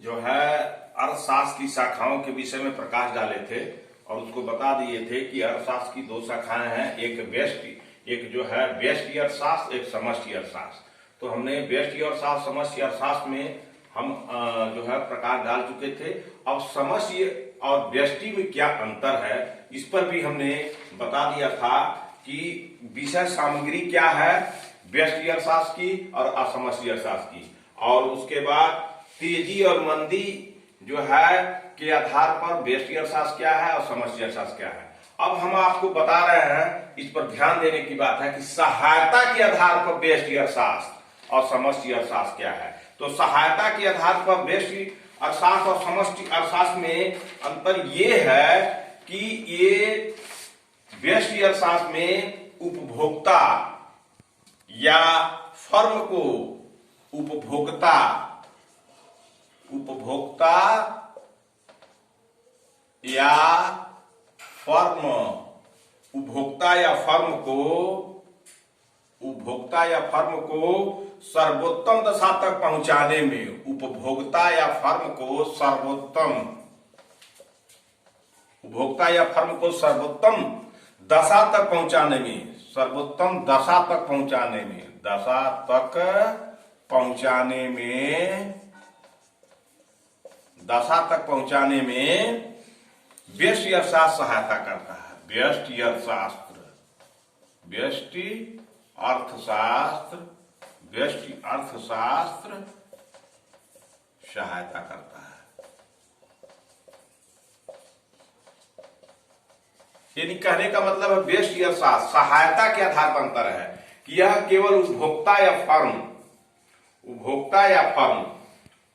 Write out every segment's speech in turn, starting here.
जो है अर्थशास्त्र की शाखाओं के विषय में प्रकाश डाले थे और उसको बता दिए थे कि अर्थशास्त्र की दो शाखाएं हैं, एक व्यष्टि, एक जो है व्यष्टि अर्थशास्त्र, एक समष्टि अर्थशास्त्र। तो हमने व्यष्टि अर्थशास्त्र, समष्टि अर्थशास्त्र में हम जो है प्रकाश डाल चुके थे। अब समष्टि और व्यष्टि में क्या अंतर है इस पर भी हमने बता दिया था कि विषय सामग्री क्या है व्यष्टि अर्थशास्त्र की और असमष्टि अर्थशास्त्र की, और उसके बाद तेजी और मंदी जो है के आधार पर व्यष्टि अर्थशास्त्र क्या है और समष्टि अर्थशास्त्र क्या है। अब हम आपको बता रहे हैं, इस पर ध्यान देने की बात है कि सहायता के आधार पर व्यष्टि अर्थशास्त्र और समष्टि अर्थशास्त्र क्या है। तो सहायता के आधार पर व्यष्टि अर्थशास्त्र और समष्टि अर्थशास्त्र में अंतर ये है कि ये व्यष्टि अर्थशास्त्र में उपभोक्ता या फर्म को उपभोक्ता या फर्म सर्वोत्तम दशा तक पहुंचाने में, उपभोक्ता या फर्म को सर्वोत्तम दशा तक पहुंचाने में, दशा तक पहुंचाने में व्यष्टि अर्थशास्त्र सहायता करता है। व्यष्टि अर्थशास्त्र सहायता करता है। यानी कहने का मतलब है व्यष्टि अर्थशास्त्र सहायता के आधार पर अंतर है कि यह केवल उपभोक्ता या फर्म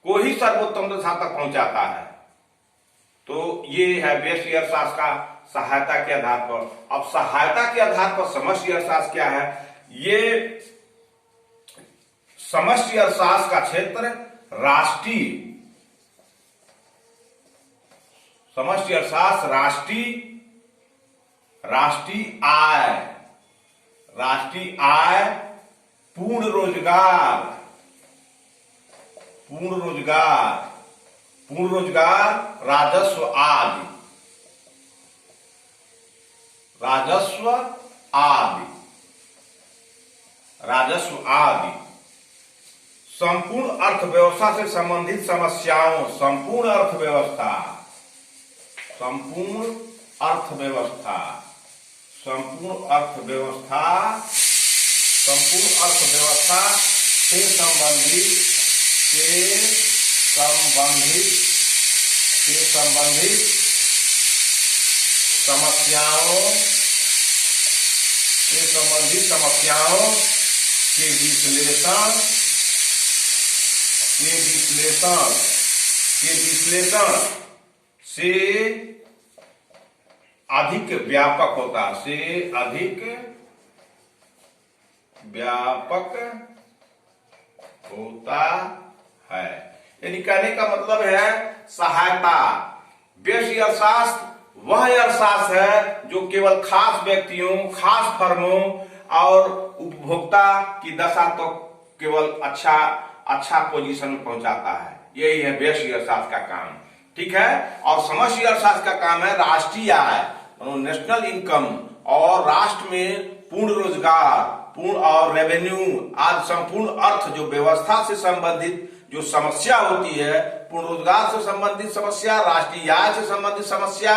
को ही सर्वोत्तम दशा तक पहुंचाता है। तो ये है व्यष्टि अर्थशास्त्र का सहायता के आधार पर। अब सहायता के आधार पर समष्टि अर्थशास्त्र क्या है? ये समष्टि अर्थशास्त्र का क्षेत्र समष्टि अर्थशास्त्र राष्ट्रीय आय, पूर्ण रोजगार, राजस्व आदि संपूर्ण अर्थव्यवस्था से संबंधित समस्याओं, संपूर्ण अर्थव्यवस्था से संबंधित समस्याओं के विश्लेषण से अधिक व्यापक होता है। यानी कहने का मतलब है सहायता, व्यष्टि अर्थशास्त्र वह अर्थशास्त्र है जो केवल खास व्यक्तियों, खास फर्मों और उपभोक्ता की दशा तो केवल अच्छा पोजीशन में पहुंचाता है। यही है व्यष्टि अर्थशास्त्र का काम, ठीक है। और समष्टि अर्थशास्त्र का काम है राष्ट्रीय आय, नेशनल इनकम, और राष्ट्र में पूर्ण रोजगार, पूर्ण और रेवेन्यू आज संपूर्ण अर्थ जो व्यवस्था से संबंधित जो समस्या होती है, पूर्ण रोजगार से संबंधित समस्या, राष्ट्रीय आय से संबंधित समस्या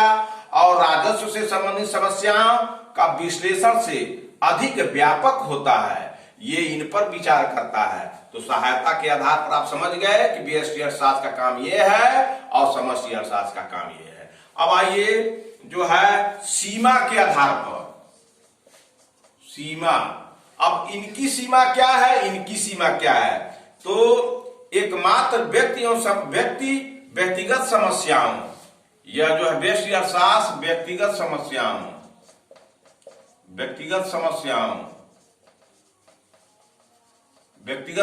और राजस्व से संबंधित समस्याओं का विश्लेषण से अधिक व्यापक होता है। ये इन पर विचार करता है। तो सहायता के आधार पर आप समझ गए कि व्यष्टि अर्थशास्त्र का काम ये है और समष्टि अर्थशास्त्र का काम ये है। अब आइए जो है सीमा के आधार पर, अब इनकी सीमा क्या है? तो एकमात्र व्यक्तिगत समस्याओं, यह जो है व्यष्टि अर्थशास्त्र व्यक्तिगत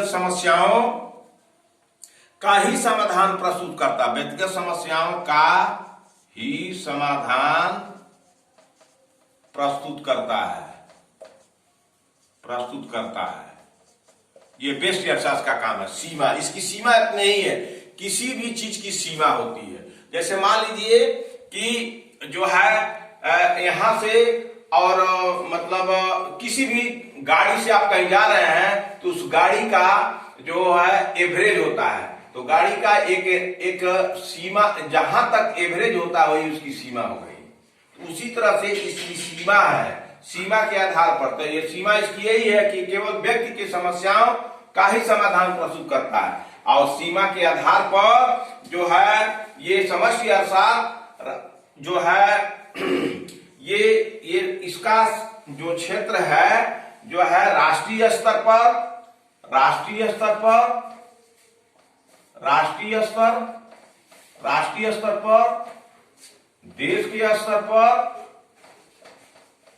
समस्याओं का ही समाधान प्रस्तुत करता है। व्यक्तिगत समस्याओं का ही समाधान प्रस्तुत करता है। ये व्यष्टि अर्थशास्त्र का काम है। सीमा, इसकी सीमा इतनी ही है किसी भी चीज की सीमा होती है। जैसे मान लीजिए कि जो है यहां से और मतलब किसी भी गाड़ी से आप कहीं जा रहे हैं तो उस गाड़ी का जो है एवरेज होता है, तो गाड़ी का एक सीमा, जहां तक एवरेज होता है वही उसकी सीमा हो गई। तो उसी तरह से इसकी सीमा है, सीमा के आधार पर। तो ये सीमा इसकी यही है कि केवल व्यक्ति की समस्याओं का ही समाधान प्रस्तुत करता है, और सीमा के आधार पर जो है ये समष्टि अर्थशास्त्र जो है ये इसका जो क्षेत्र है जो है राष्ट्रीय स्तर पर,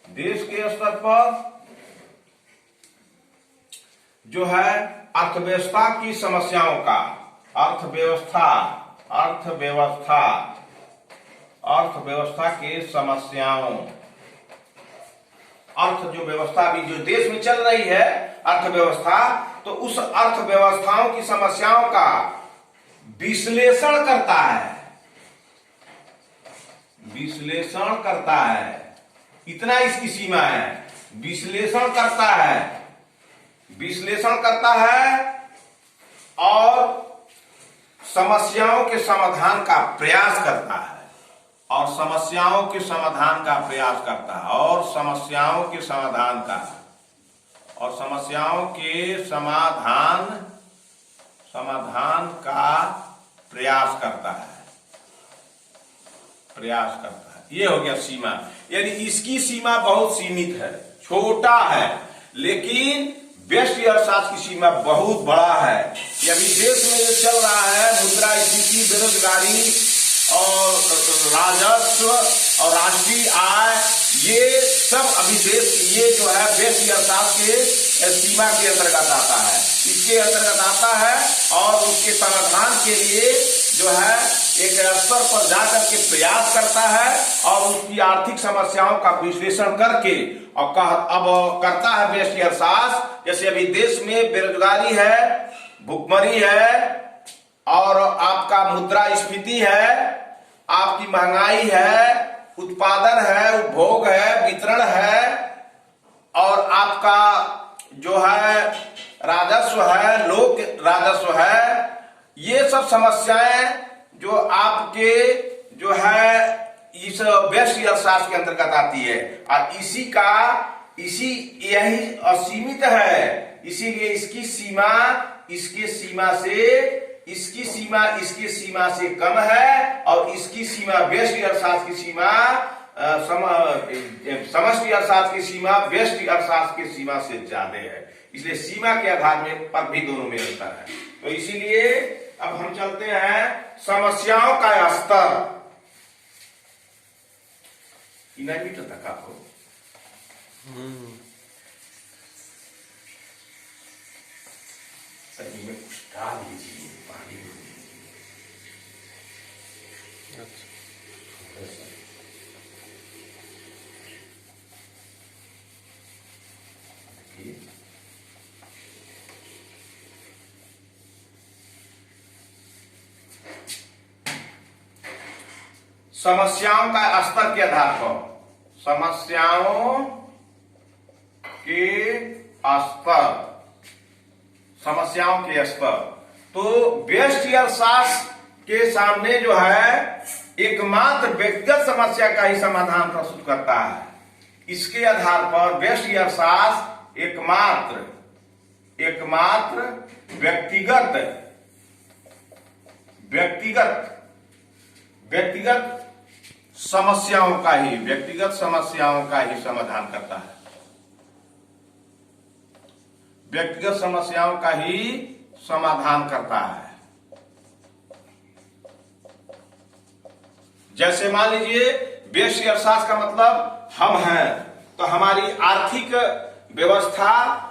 देश के स्तर पर जो है अर्थव्यवस्था की समस्याओं का, अर्थव्यवस्था के समस्याओं, अर्थ जो व्यवस्था भी जो देश में चल रही है अर्थव्यवस्था, तो उस अर्थव्यवस्थाओं की समस्याओं का विश्लेषण करता है, इतना इसकी सीमा है। विश्लेषण करता है और समस्याओं के समाधान का प्रयास करता है, और समस्याओं के समाधान का प्रयास करता है, और समस्याओं के समाधान का, और समस्याओं के समाधान का प्रयास करता है। ये हो गया सीमा। यानी इसकी सीमा बहुत सीमित है, छोटा है, लेकिन व्यष्टि अर्थशास्त्र की सीमा बहुत बड़ा है। ये अभी देश में जो चल रहा है मुद्रास्फीति, बेरोजगारी और राजस्व और राष्ट्रीय आय, ये सब अभी देश ये जो है व्यष्टि अर्थशास्त्र के सीमा के अंतर्गत आता है, इसके अंतर्गत आता है, और उसके समाधान के लिए जो है एक स्तर पर जाकर के प्रयास करता है, और उसकी आर्थिक समस्याओं का विश्लेषण करके और अब करता है व्यष्टि अर्थशास्त्र। जैसे अभी देश में बेरोजगारी है, भुखमरी है, और आपका मुद्रास्फीति है, आपकी महंगाई है, उत्पादन है, उपभोग है, वितरण है, और आपका जो है राजस्व है, लोक राजस्व है। ये सब समस्याएं जो आपके जो है इस व्यष्टि अर्थशास्त्र के अंतर्गत आती है, और यही असीमित है, इसीलिए इसकी सीमा से कम है, और इसकी सीमा व्यष्टि अर्थशास्त्र की सीमा समष्टि अर्थशास्त्र की सीमा व्यष्टि अर्थशास्त्र की सीमा से ज्यादा है। इसलिए सीमा के आधार में पर भी दोनों में अंतर है। तो इसीलिए अब हम चलते हैं समस्याओं का स्तर। मीटर तक आपको सही में कुछ डाल दीजिए पानी में। समस्याओं का स्तर के आधार पर, समस्याओं के स्तर, तो व्यष्टि अर्थशास्त्र के सामने जो है एकमात्र व्यक्तिगत समस्या का ही समाधान प्रस्तुत करता है। इसके आधार पर व्यष्टि अर्थशास्त्र एकमात्र व्यक्तिगत समस्याओं का ही समाधान करता है, व्यक्तिगत समस्याओं का ही समाधान करता है। जैसे मान लीजिए व्यष्टि अर्थशास्त्र का मतलब हम हैं, तो हमारी आर्थिक व्यवस्था,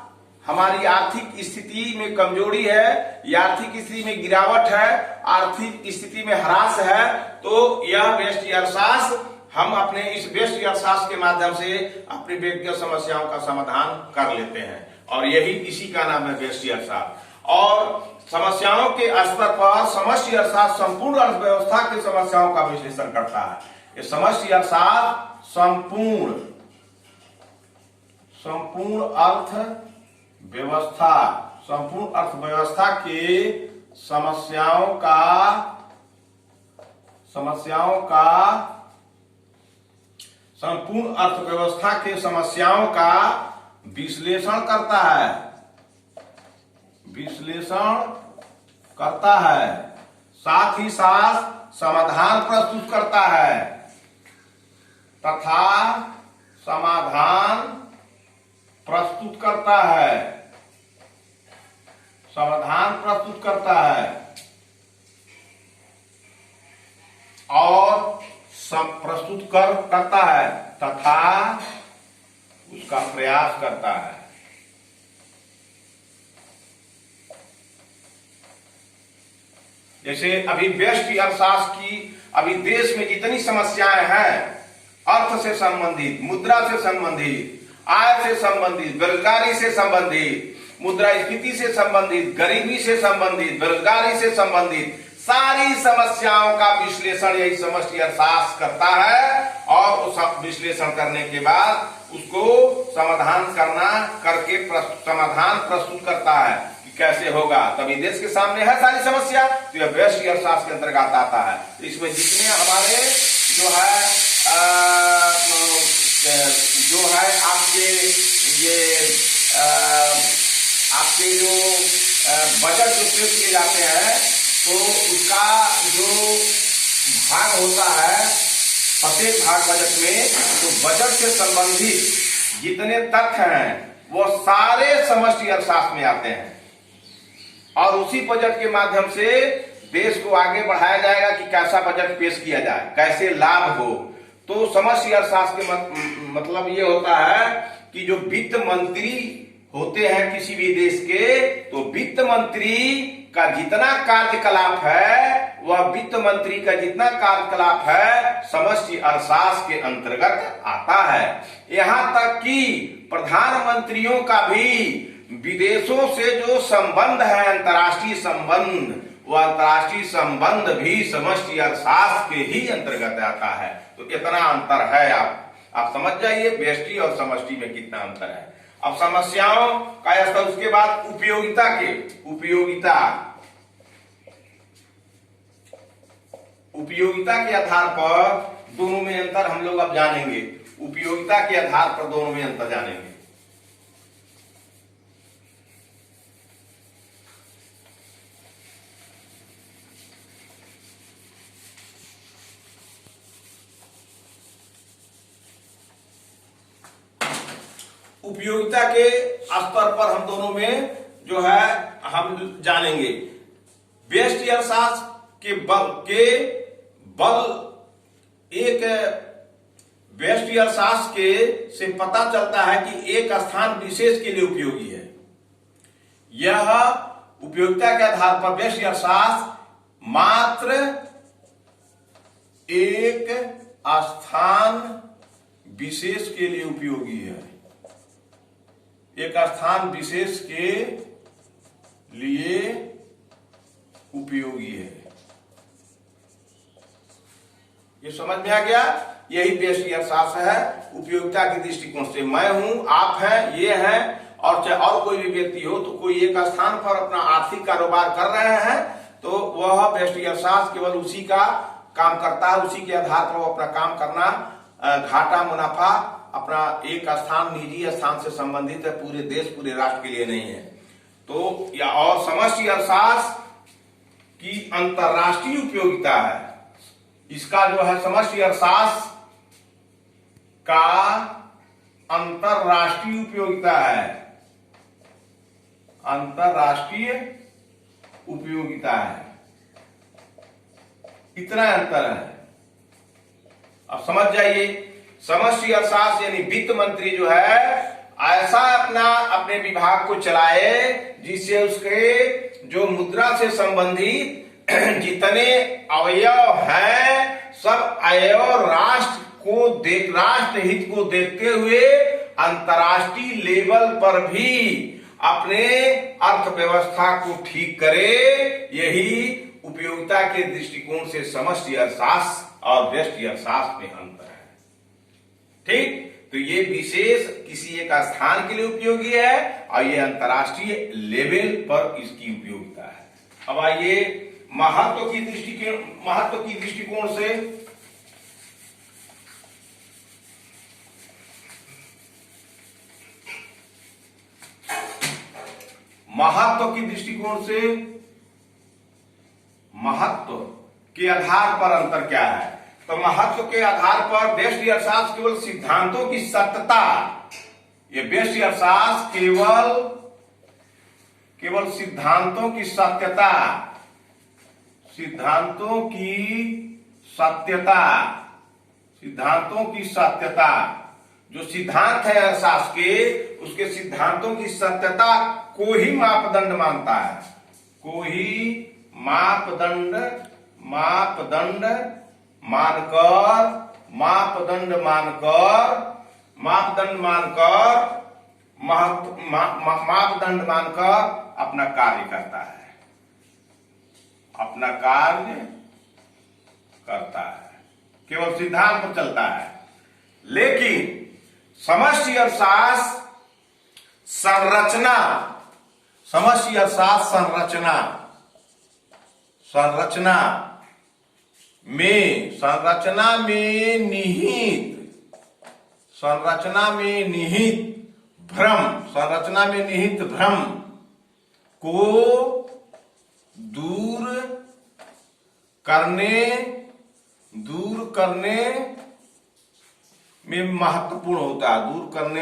हमारी आर्थिक स्थिति में कमजोरी है, या आर्थिक स्थिति में गिरावट है, आर्थिक स्थिति में ह्रास है, तो यह व्यष्टि अर्थशास्त्र, हम अपने इस व्यष्टि अर्थशास्त्र के माध्यम से अपनी व्यक्तिगत समस्याओं का समाधान कर लेते हैं, और यही इसी का नाम है व्यष्टि अर्थशास्त्र। और समस्याओं के स्तर पर समष्टि अर्थशास्त्र संपूर्ण अर्थव्यवस्था की समस्याओं का विश्लेषण करता है। ये समष्टि अर्थशास्त्र संपूर्ण अर्थव्यवस्था के समस्याओं का विश्लेषण करता है, साथ ही साथ समाधान प्रस्तुत करता है तथा समाधान प्रस्तुत करता है और करता है तथा उसका प्रयास करता है। जैसे अभी व्यष्टि अर्थशास्त्र की अभी देश में जितनी समस्याएं हैं, अर्थ से संबंधित, मुद्रा से संबंधित, आय से संबंधित, बेरोजगारी से संबंधित, मुद्रास्फीति से संबंधित, गरीबी से संबंधित, बेरोजगारी से संबंधित सारी समस्याओं का विश्लेषण यही समष्टि अर्थशास्त्र करता है और उस विश्लेषण करने के बाद उसको समाधान प्रस्तुत करता है कि कैसे होगा। तभी देश के सामने है सारी समस्या, तो यह व्यष्टि अर्थशास्त्र के अंतर्गत आता है। तो इसमें जितने हमारे जो है आपके जो बजट जो पेश किए जाते हैं, तो उसका जो भाग होता है प्रत्येक भाग बजट में, तो बजट से संबंधित जितने तथ्य हैं वो सारे समष्टि अर्थशास्त्र में आते हैं और उसी बजट के माध्यम से देश को आगे बढ़ाया जाएगा कि कैसा बजट पेश किया जाए, कैसे लाभ हो। तो समष्टि अर्थशास्त्र के मतलब ये होता है कि जो वित्त मंत्री होते हैं किसी भी देश के, तो वित्त मंत्री का जितना कार्यकलाप है, वह वित्त मंत्री का जितना कार्यकलाप है समष्टि अर्थशास्त्र के अंतर्गत आता है। यहां तक कि प्रधानमंत्रियों का भी विदेशों से जो संबंध है, अंतर्राष्ट्रीय संबंध, वह अंतर्राष्ट्रीय संबंध भी समष्टि अर्थशास्त्र के ही अंतर्गत आता है। तो इतना अंतर है, आप समझ जाइए व्यष्टि और समष्टि में कितना अंतर है। अब समस्याओं का स्तर, उसके बाद उपयोगिता के आधार पर दोनों में अंतर हम लोग अब जानेंगे। उपयोगिता के आधार पर दोनों में अंतर जानेंगे। उपयोगिता के स्तर पर हम दोनों में जो है हम जानेंगे। व्यष्टि अर्थशास्त्र के एक व्यष्टि अर्थशास्त्र के से पता चलता है कि एक स्थान विशेष के लिए उपयोगी है। यह उपयोगिता के आधार पर व्यष्टि अर्थशास्त्र मात्र एक स्थान विशेष के लिए उपयोगी है। एक स्थान विशेष के लिए उपयोगी है। ये समझ में आ गया? यही व्यष्टि अर्थशास्त्र है उपयोगिता के दृष्टिकोण से। मैं हूं, आप हैं, ये हैं, और चाहे और कोई भी व्यक्ति हो, तो कोई एक स्थान पर अपना आर्थिक कारोबार कर रहे हैं, तो वह व्यष्टि अर्थशास्त्र केवल उसी का काम करता है। उसी के आधार पर वो अपना काम करना, घाटा मुनाफा अपना एक स्थान, निजी स्थान से संबंधित है, पूरे देश पूरे राष्ट्र के लिए नहीं है। तो या और समष्टि अर्थशास्त्र की अंतरराष्ट्रीय उपयोगिता है। इसका जो है समष्टि अर्थशास्त्र का अंतरराष्ट्रीय उपयोगिता है, अंतरराष्ट्रीय उपयोगिता है। इतना अंतर है। अब समझ जाइए, समष्टि अर्थशास्त्र यानी वित्त मंत्री जो है ऐसा अपने विभाग को चलाए जिससे उसके जो मुद्रा से संबंधित जितने अवयव हैं, सब अवयव राष्ट्र हित को देखते हुए अंतर्राष्ट्रीय लेवल पर भी अपने अर्थव्यवस्था को ठीक करे। यही उपयोगिता के दृष्टिकोण से समष्टि अर्थशास्त्र और व्यष्टि अर्थशास्त्र में अंतर है। ठीक, तो ये विशेष किसी एक स्थान के लिए उपयोगी है और ये अंतर्राष्ट्रीय लेवल पर इसकी उपयोगिता है। अब आइए महत्व की दृष्टिकोण से महत्व के आधार पर अंतर क्या है? तो महत्व के आधार पर व्यष्टि अर्थशास्त्र केवल सिद्धांतों की सत्यता, ये व्यष्टि अर्थशास्त्र केवल सिद्धांतों की सत्यता, सिद्धांतों की सत्यता, जो सिद्धांत है अर्थशास्त्र के, उसके सिद्धांतों की सत्यता को ही मापदंड मानता है, को ही मापदंड मानकर अपना कार्य करता है, केवल सिद्धांत पर चलता है। लेकिन समष्टि अर्थशास्त्र संरचना में निहित भ्रम को दूर करने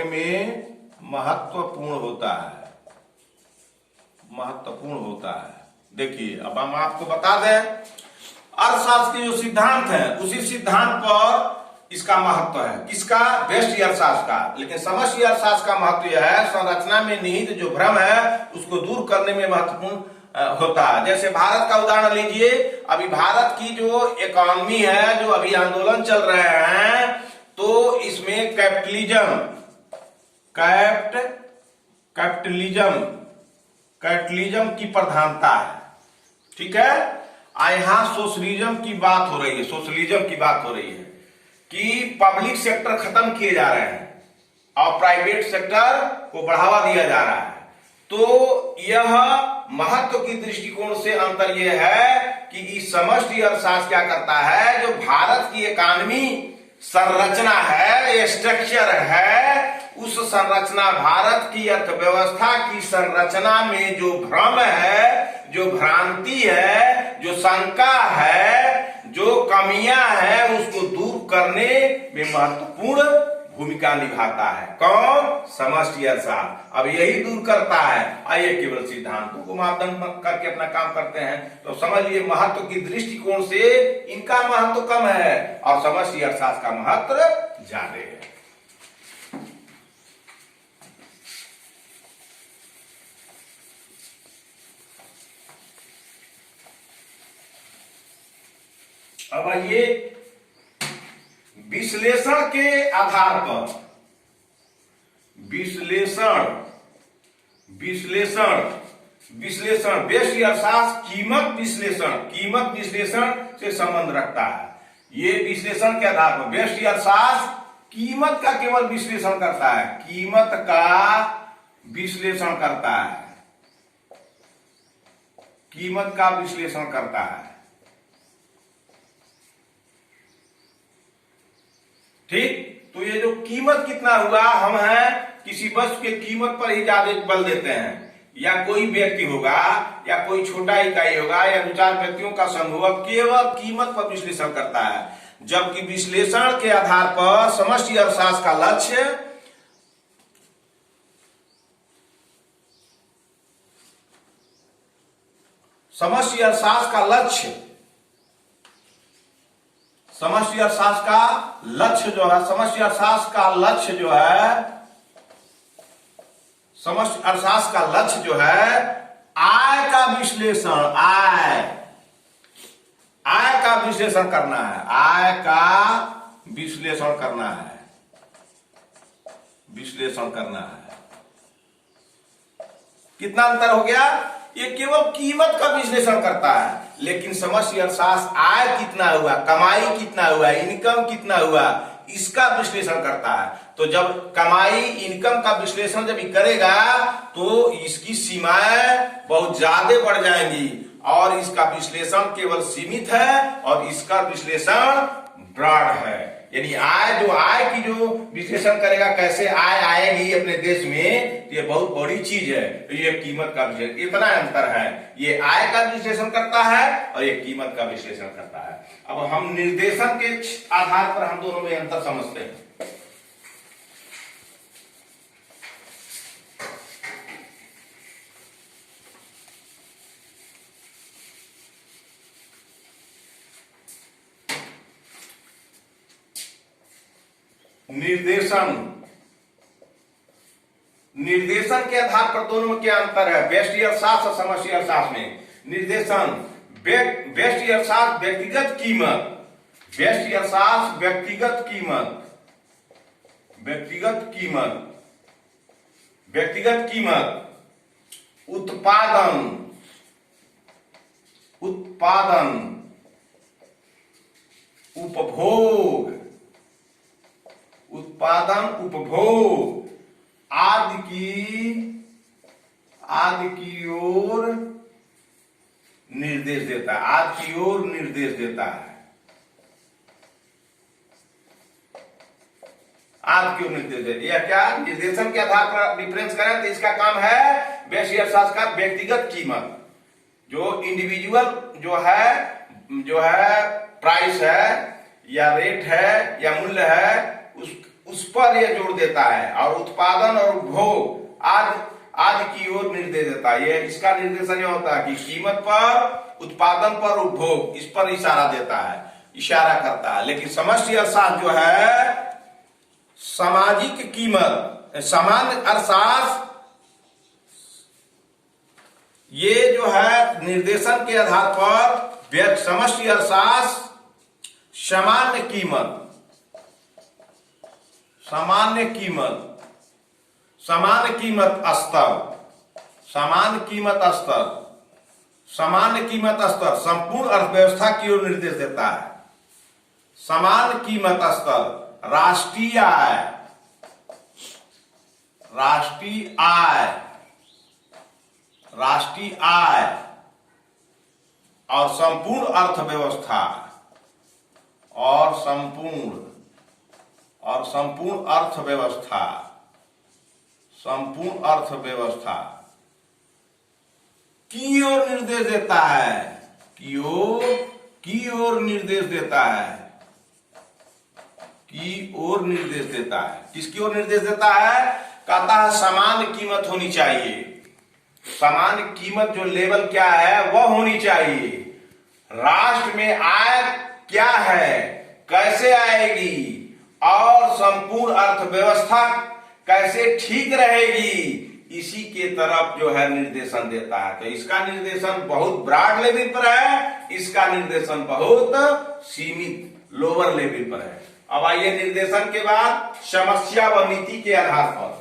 में महत्वपूर्ण होता है। देखिए, अब हम आपको बता दें, अर्थशास्त्र के जो सिद्धांत है उसी सिद्धांत पर इसका महत्व है। किसका? व्यष्टि अर्थशास्त्र का। लेकिन समष्टि अर्थशास्त्र का महत्व यह है, संरचना में निहित जो भ्रम है उसको दूर करने में महत्वपूर्ण होता है। जैसे भारत का उदाहरण लीजिए, अभी भारत की जो इकोनॉमी है, जो अभी आंदोलन चल रहे हैं, तो इसमें कैपिटलिज्म की प्रधानता है। ठीक है, यहां सोशलिज्म की बात हो रही है कि पब्लिक सेक्टर खत्म किए जा रहे हैं और प्राइवेट सेक्टर को बढ़ावा दिया जा रहा है। तो यह महत्व की दृष्टिकोण से अंतर यह है कि इस समष्टि अर्थशास्त्र क्या करता है, जो भारत की इकोनॉमी संरचना है, स्ट्रक्चर है, उस संरचना, भारत की अर्थव्यवस्था की संरचना में जो भ्रम है, जो भ्रांति है, जो शंका है, जो कमियां है, उसको दूर करने में महत्वपूर्ण भूमिका निभाता है। कौन? समष्टि अर्थशास्त्र। अब यही दूर करता है। आइए केवल सिद्धांतों को मापदंड करके अपना काम करते हैं, तो समझ लिए महत्व की दृष्टिकोण से इनका महत्व कम है और समष्टि अर्थशास्त्र का महत्व ज्यादा है। अब आइए विश्लेषण के आधार पर, विश्लेषण व्यष्टि अर्थशास्त्र कीमत विश्लेषण से संबंध रखता है। ये विश्लेषण के आधार पर व्यष्टि अर्थशास्त्र कीमत का केवल विश्लेषण करता है, कीमत का विश्लेषण करता है। ठीक, तो ये जो कीमत कितना हुआ, हम हैं किसी वस्तु के कीमत पर ही ज्यादा बल देते हैं, या कोई व्यक्ति होगा या कोई छोटा इकाई होगा या 2-4 व्यक्तियों का समूह केवल कीमत पर विश्लेषण करता है। जबकि विश्लेषण के आधार पर समष्टि अर्थशास्त्र का लक्ष्य समष्टि अर्थशास्त्र का लक्ष्य समष्टि अर्थशास्त्र का लक्ष्य जो है समष्टि अर्थशास्त्र का लक्ष्य जो है आय का विश्लेषण, आय का विश्लेषण करना है, आय का विश्लेषण करना है। कितना अंतर हो गया? ये केवल कीमत का विश्लेषण करता है, लेकिन समष्टि अर्थशास्त्र आय कितना हुआ, कमाई कितना हुआ, इनकम कितना हुआ, इसका विश्लेषण करता है। तो जब कमाई इनकम का विश्लेषण जब करेगा तो इसकी सीमाएं बहुत ज्यादा बढ़ जाएंगी और इसका विश्लेषण केवल सीमित है और इसका विश्लेषण ब्रॉड है। यानी आय, जो आय की जो विश्लेषण करेगा, कैसे आय आएगी अपने देश में, ये बहुत बड़ी चीज है। तो ये कीमत का विश्लेषण, इतना अंतर है। ये आय का विश्लेषण करता है और ये कीमत का विश्लेषण करता है। अब हम निर्देशन के आधार पर हम दोनों में अंतर समझते हैं। निर्देशन के आधार पर दोनों में क्या अंतर है? व्यष्टि अर्थशास्त्र और समष्टि अर्थशास्त्र में निर्देशन, व्यष्टि अर्थशास्त्र व्यक्तिगत कीमत, व्यष्टि अर्थशास्त्र व्यक्तिगत कीमत, व्यक्तिगत कीमत, उत्पादन, उपभोग, आदि की ओर निर्देश देता है, आदि की ओर निर्देश देता है, आदि की ओर निर्देश देता है। यह क्या निर्देशन के आधार पर डिफरेंस करें तो इसका काम है व्यष्टि अर्थशास्त्र का व्यक्तिगत कीमत, जो इंडिविजुअल जो है प्राइस है या रेट है या मूल्य है, उस पर यह जोर देता है, और उत्पादन और उपभोग आदि की ओर निर्देश देता है। ये इसका निर्देशन यह होता है कि कीमत पर, उत्पादन पर, उपभोग, इस पर इशारा देता है, इशारा करता है। लेकिन समष्टि अर्थशास्त्र जो है सामाजिक कीमत, सामान्य अर्थशास्त्र, ये जो है निर्देशन के आधार पर समष्टि अर्थशास्त्र सामान्य कीमत, संपूर्ण अर्थव्यवस्था की ओर निर्देश देता है। सामान्य कीमत स्तर, राष्ट्रीय आय और संपूर्ण अर्थव्यवस्था की ओर निर्देश देता है, की ओर निर्देश देता है। किसकी ओर निर्देश देता है? कहता है सामान्य कीमत होनी चाहिए, सामान्य कीमत जो लेवल क्या है वह होनी चाहिए। राष्ट्र में आय क्या है, कैसे आएगी, और संपूर्ण अर्थव्यवस्था कैसे ठीक रहेगी, इसी के तरफ जो है निर्देशन देता है। तो इसका निर्देशन बहुत ब्रॉड लेवल पर है, इसका निर्देशन बहुत सीमित लोअर लेवल पर है। अब आइए निर्देशन के बाद समस्या व नीति के आधार पर।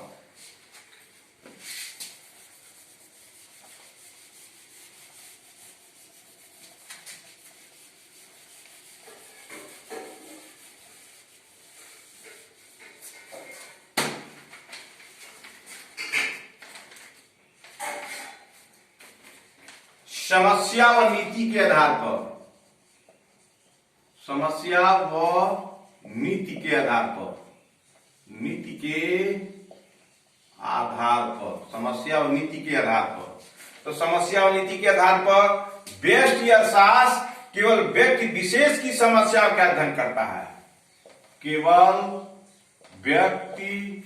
समस्या व नीति के आधार पर, समस्या व नीति के आधार पर, समस्या व नीति के आधार पर। तो समस्या व नीति के आधार पर व्यष्टि अर्थशास्त्र केवल व्यक्ति विशेष की समस्याओं का अध्ययन करता है, केवल व्यक्ति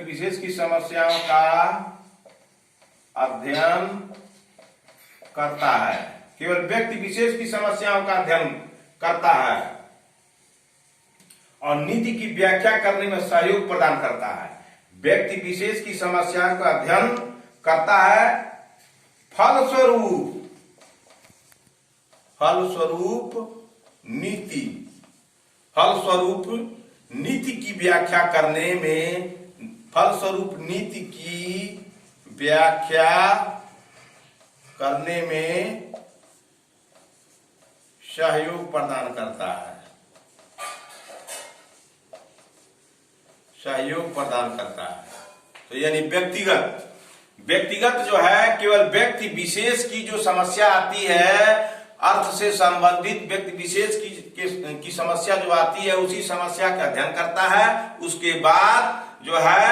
विशेष की समस्याओं का अध्ययन करता है, केवल व्यक्ति विशेष की समस्याओं का अध्ययन करता है और नीति की व्याख्या करने में सहयोग प्रदान करता है। व्यक्ति विशेष की समस्याओं का अध्ययन करता है, फलस्वरूप नीति फलस्वरूप नीति की व्याख्या करने में, फलस्वरूप नीति की व्याख्या करने में सहयोग प्रदान करता है, सहयोग प्रदान करता है। तो यानी व्यक्तिगत जो है, केवल व्यक्ति विशेष की जो समस्या आती है, अर्थ से संबंधित व्यक्ति विशेष की समस्या जो आती है, उसी समस्या का अध्ययन करता है। उसके बाद जो है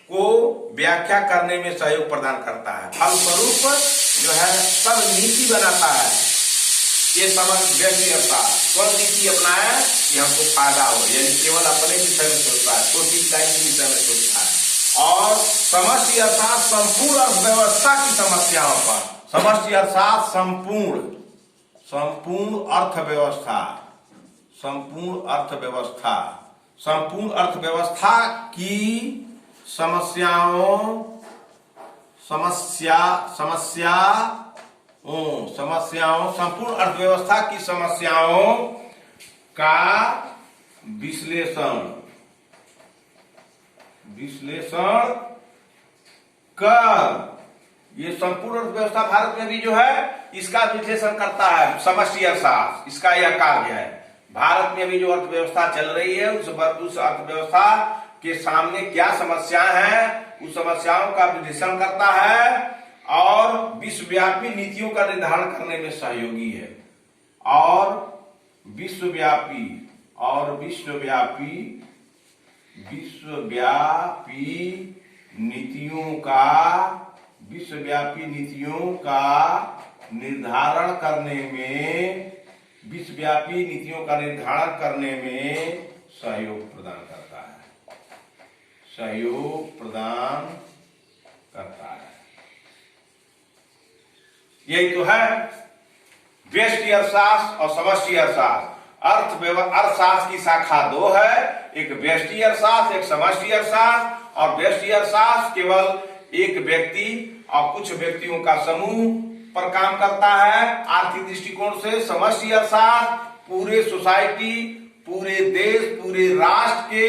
को व्याख्या करने में सहयोग प्रदान करता है। फलस्वरूप जो है सब नीति बनाता है। ये समझ व्यक्ति कौन नीति अपनाए कि हमको फायदा हो, यानी केवल अपने विषय में सोचता है, छोटी इकाई के विषय में सोचता है। और समष्टि अर्थात संपूर्ण अर्थव्यवस्था की समस्याओं पर, समष्टि अर्थात संपूर्ण अर्थव्यवस्था, संपूर्ण अर्थव्यवस्था की समस्याओं संपूर्ण अर्थव्यवस्था की समस्याओं का विश्लेषण कर, ये संपूर्ण अर्थव्यवस्था भारत में भी जो है इसका विश्लेषण करता है समष्टि अर्थशास्त्र। इसका यह कार्य है। भारत में भी जो अर्थव्यवस्था चल रही है, उस अर्थव्यवस्था के सामने क्या समस्याएं हैं, उस समस्याओं का विश्लेषण करता है और विश्वव्यापी नीतियों का निर्धारण करने में सहयोगी है। और विश्वव्यापी नीतियों का निर्धारण करने में सहयोग प्रदान करता है। यही तो है व्यष्टि अर्थशास्त्र और समष्टि अर्थशास्त्र। अर्थशास्त्र की शाखा दो है, एक व्यष्टि अर्थशास्त्र, एक समष्टि अर्थशास्त्र। और व्यष्टि अर्थशास्त्र केवल एक व्यक्ति और कुछ व्यक्तियों का समूह पर काम करता है आर्थिक दृष्टिकोण से। समष्टि अर्थशास्त्र पूरे सोसाइटी, पूरे देश, पूरे राष्ट्र के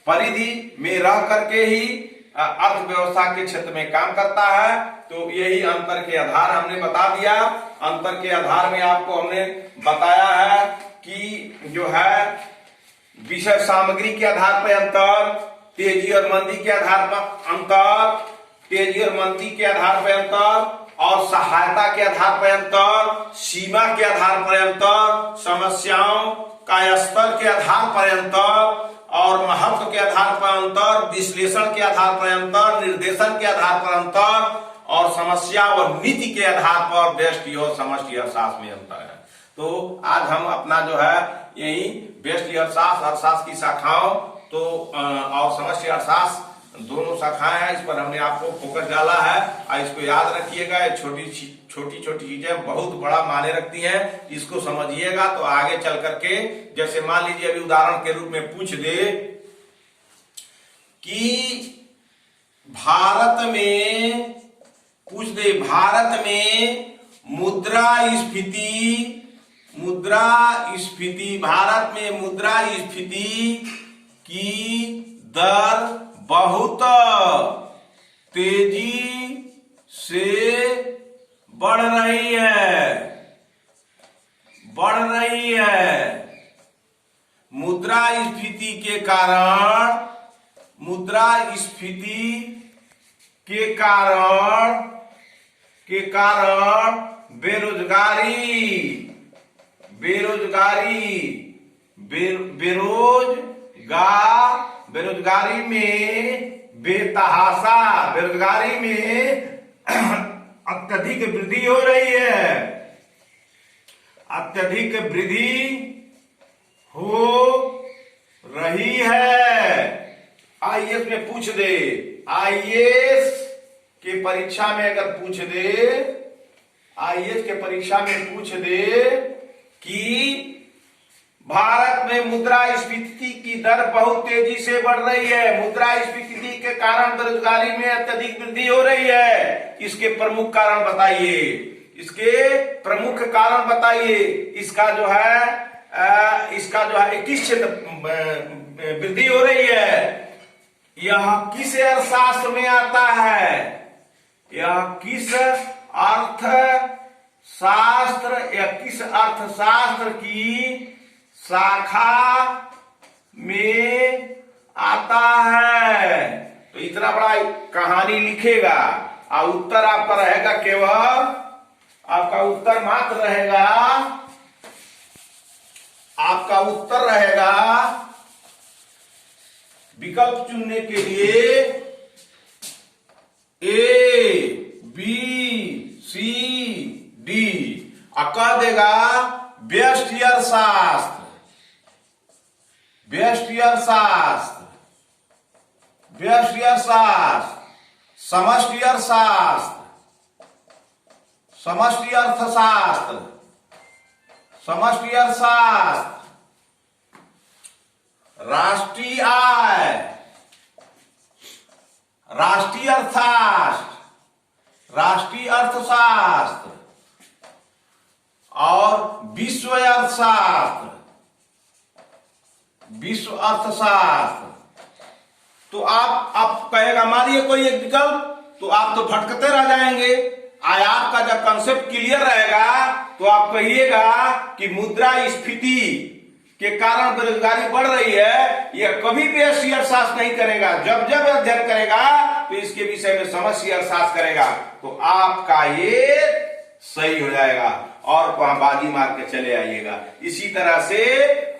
परिधि में रह करके ही अर्थव्यवस्था के क्षेत्र में काम करता है। तो यही अंतर के आधार हमने बता दिया। अंतर के आधार में आपको हमने बताया है कि जो है विषय सामग्री के आधार पर अंतर, तेजी और मंदी के आधार पर अंतर, तेजी और मंदी के आधार पर अंतर, और सहायता के आधार पर अंतर, सीमा के आधार पर अंतर, समस्याओं का स्तर के आधार पर अंतर, और महत्व के आधार पर अंतर, विश्लेषण के आधार पर अंतर, निर्देशन के आधार पर अंतर, और समस्या और नीति के आधार पर व्यष्टि और समष्टि अर्थशास्त्र में अंतर है। तो आज हम अपना जो है यही व्यष्टि अर्थशास्त्र, अर्थशास्त्र की शाखाओं तो और समष्टि अर्थशास्त्र दोनों शाखाएं हैं, इस पर हमने आपको फोकस डाला है। और इसको याद रखिएगा, छोटी छोटी चीजें बहुत बड़ा मायने रखती हैं। इसको समझिएगा तो आगे चल करके, जैसे मान लीजिए अभी उदाहरण के रूप में पूछ दे कि भारत में भारत में मुद्रास्फीति की दर बहुत तेजी से बढ़ रही है। मुद्रास्फीति के कारण बेरोजगारी में अत्यधिक वृद्धि हो रही है। आईएएस में पूछ दे, आईएएस के परीक्षा में अगर पूछ दे कि भारत में मुद्रास्फीति की दर बहुत तेजी से बढ़ रही है, मुद्रास्फीति के कारण बेरोजगारी में अत्यधिक वृद्धि हो रही है, इसके प्रमुख कारण बताइए। इसका जो है इसका जो है किस क्षेत्र वृद्धि हो रही है, यह किस अर्थशास्त्र में आता है, यह किस अर्थशास्त्र या किस अर्थशास्त्र की शाखा में आता है। तो इतना बड़ा कहानी लिखेगा और उत्तर आपका रहेगा, केवल आपका उत्तर मात्र रहेगा, आपका उत्तर रहेगा विकल्प चुनने के लिए ए बी सी डी, कह देगा व्यष्टि अर्थशास्त्र, व्यष्टि अर्थशास्त्र, व्यष्टि अर्थशास्त्र, समष्टि अर्थशास्त्र, समष्टि अर्थशास्त्र, समष्टि अर्थशास्त्र, राष्ट्रीय आय, राष्ट्रीय अर्थशास्त्र, राष्ट्रीय अर्थशास्त्र और विश्व अर्थशास्त्र, विश्व अर्थशास्त्र। तो आप कहेगा, मानिए कोई एक विकल्प, तो आप तो भटकते रह जाएंगे। आपका जब कंसेप्ट क्लियर रहेगा तो आप कहिएगा कि मुद्रास्फीति के कारण बेरोजगारी बढ़ रही है, यह कभी भी व्यष्टि अर्थशास्त्र नहीं करेगा। जब जब अध्ययन करेगा तो इसके विषय में समष्टि अर्थशास्त्र करेगा, तो आपका ये सही हो जाएगा और वहां बाजी मार के चले आइएगा। इसी तरह से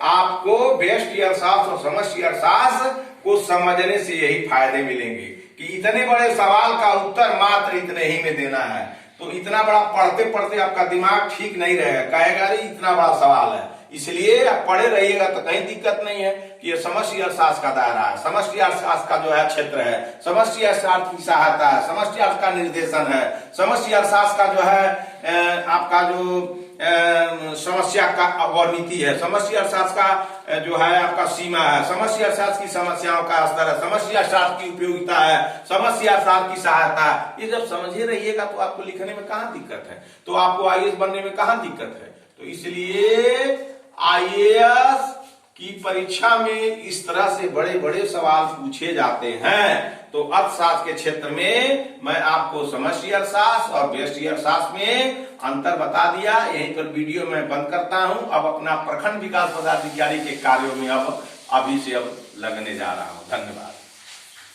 आपको व्यष्टि अर्थशास्त्र और समष्टि अर्थशास्त्र को समझने से यही फायदे मिलेंगे कि इतने बड़े सवाल का उत्तर मात्र इतने ही में देना है। तो इतना बड़ा पढ़ते पढ़ते आपका दिमाग ठीक नहीं रहेगा, कहेगा अरे इतना बड़ा सवाल है। इसलिए आप पढ़े रहिएगा तो कहीं दिक्कत नहीं है कि ये समष्टि अर्थशास्त्र का दायरा है, समष्टि अर्थशास्त्र का जो है क्षेत्र है, समष्टि अर्थशास्त्र की सहायता है, समष्टि अर्थ का निर्देशन है, समष्टि अर्थशास्त्र का जो है आपका जो समस्या का वर्णिति है, समष्टि अर्थशास्त्र का जो है आपका सीमा है, समष्टि अर्थशास्त्र की समस्याओं का स्तर है, समष्टि अर्थशास्त्र की उपयोगिता है, समष्टि अर्थशास्त्र की सहायता है। ये जब समझे रहिएगा तो आपको लिखने में कहाँ दिक्कत है, तो आपको आईएएस बनने में कहाँ दिक्कत है। तो इसलिए आईएएस की परीक्षा में इस तरह से बड़े बड़े सवाल पूछे जाते हैं। तो अर्थशास्त्र के क्षेत्र में मैं आपको समष्टि अर्थशास्त्र और व्यष्टि अर्थशास्त्र में अंतर बता दिया। यहीं पर वीडियो मैं बंद करता हूं। अब अपना प्रखंड विकास पदाधिकारी के कार्यों में अभी से लगने जा रहा हूं। धन्यवाद।